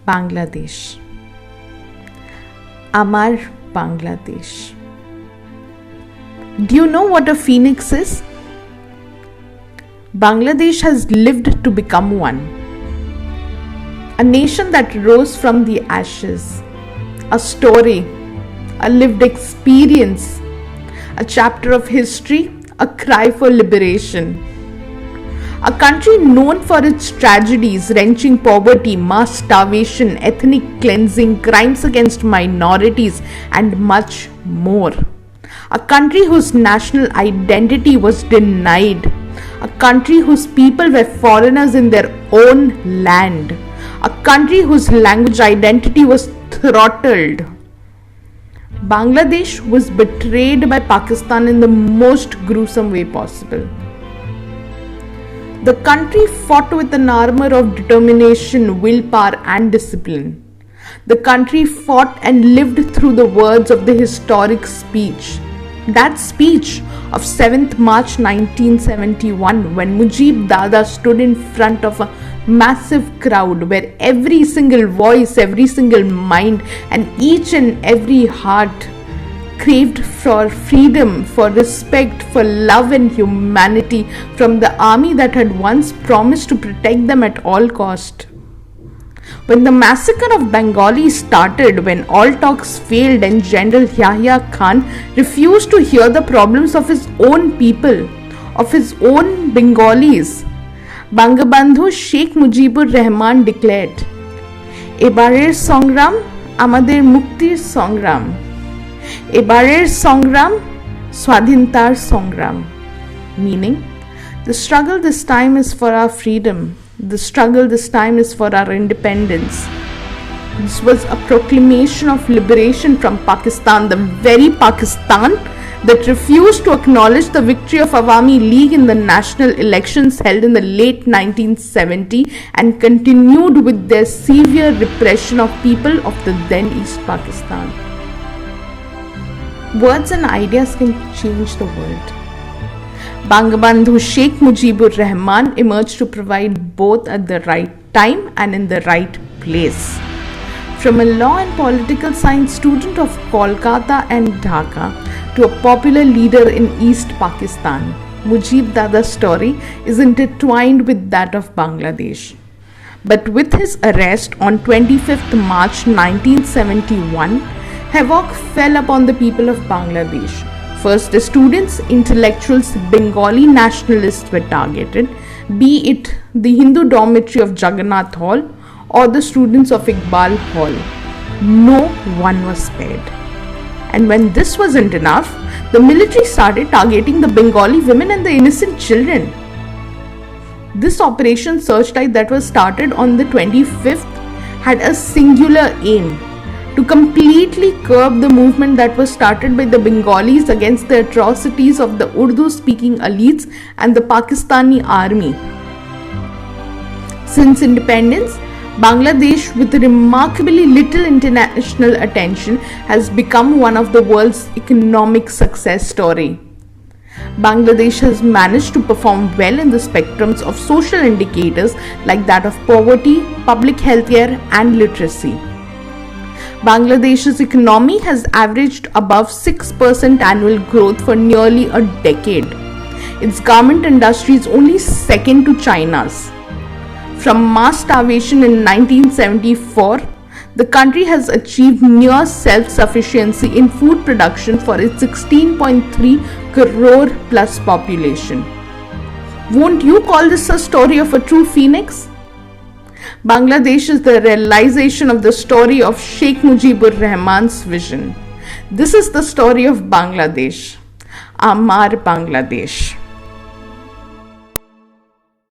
Bangladesh. Amar Bangladesh. Do you know what a phoenix is? Bangladesh has lived to become one. A nation that rose from the ashes. A story, a lived experience, a chapter of history, a cry for liberation. A country known for its tragedies, wrenching poverty, mass starvation, ethnic cleansing, crimes against minorities, and much more. A country whose national identity was denied. A country whose people were foreigners in their own land. A country whose language identity was throttled. Bangladesh was betrayed by Pakistan in the most gruesome way possible. The country fought with an armor of determination, willpower, and discipline. The country fought and lived through the words of the historic speech. That speech of 7th March 1971, when Mujib Dada stood in front of a massive crowd where every single voice, every single mind, and each and every heart craved for freedom, for respect, for love and humanity from the army that had once promised to protect them at all cost. When the massacre of Bengalis started, when all talks failed and General Yahya Khan refused to hear the problems of his own people, of his own Bengalis, Bangabandhu Sheikh Mujibur Rahman declared, "Ebarer Songram, Amader Muktir Songram. Ebarer Songram, Swadhintar Songram." Meaning, the struggle this time is for our freedom. The struggle this time is for our independence. This was a proclamation of liberation from Pakistan, the very Pakistan that refused to acknowledge the victory of Awami League in the national elections held in the late 1970 and continued with their severe repression of people of the then East Pakistan. Words and ideas can change the world. Bangabandhu Sheikh Mujibur Rahman emerged to provide both at the right time and in the right place. From a law and political science student of Kolkata and Dhaka to a popular leader in East Pakistan, Mujib Dada's story is intertwined with that of Bangladesh. But with his arrest on 25th March 1971, havoc fell upon the people of Bangladesh. First, the students, intellectuals, Bengali nationalists were targeted, be it the Hindu dormitory of Jagannath Hall or the students of Iqbal Hall. No one was spared. And when this wasn't enough, the military started targeting the Bengali women and the innocent children. This operation Searchlight that was started on the 25th had a singular aim: to completely curb the movement that was started by the Bengalis against the atrocities of the Urdu-speaking elites and the Pakistani army. Since independence, Bangladesh, with remarkably little international attention, has become one of the world's economic success story. Bangladesh has managed to perform well in the spectrums of social indicators like that of poverty, public health care, and literacy. Bangladesh's economy has averaged above 6% annual growth for nearly a decade. Its garment industry is only second to China's. From mass starvation in 1974, the country has achieved near self-sufficiency in food production for its 16.3 crore plus population. Won't you call this a story of a true phoenix? Bangladesh is the realization of the story of Sheikh Mujibur Rahman's vision. This is the story of Bangladesh. Amar Bangladesh.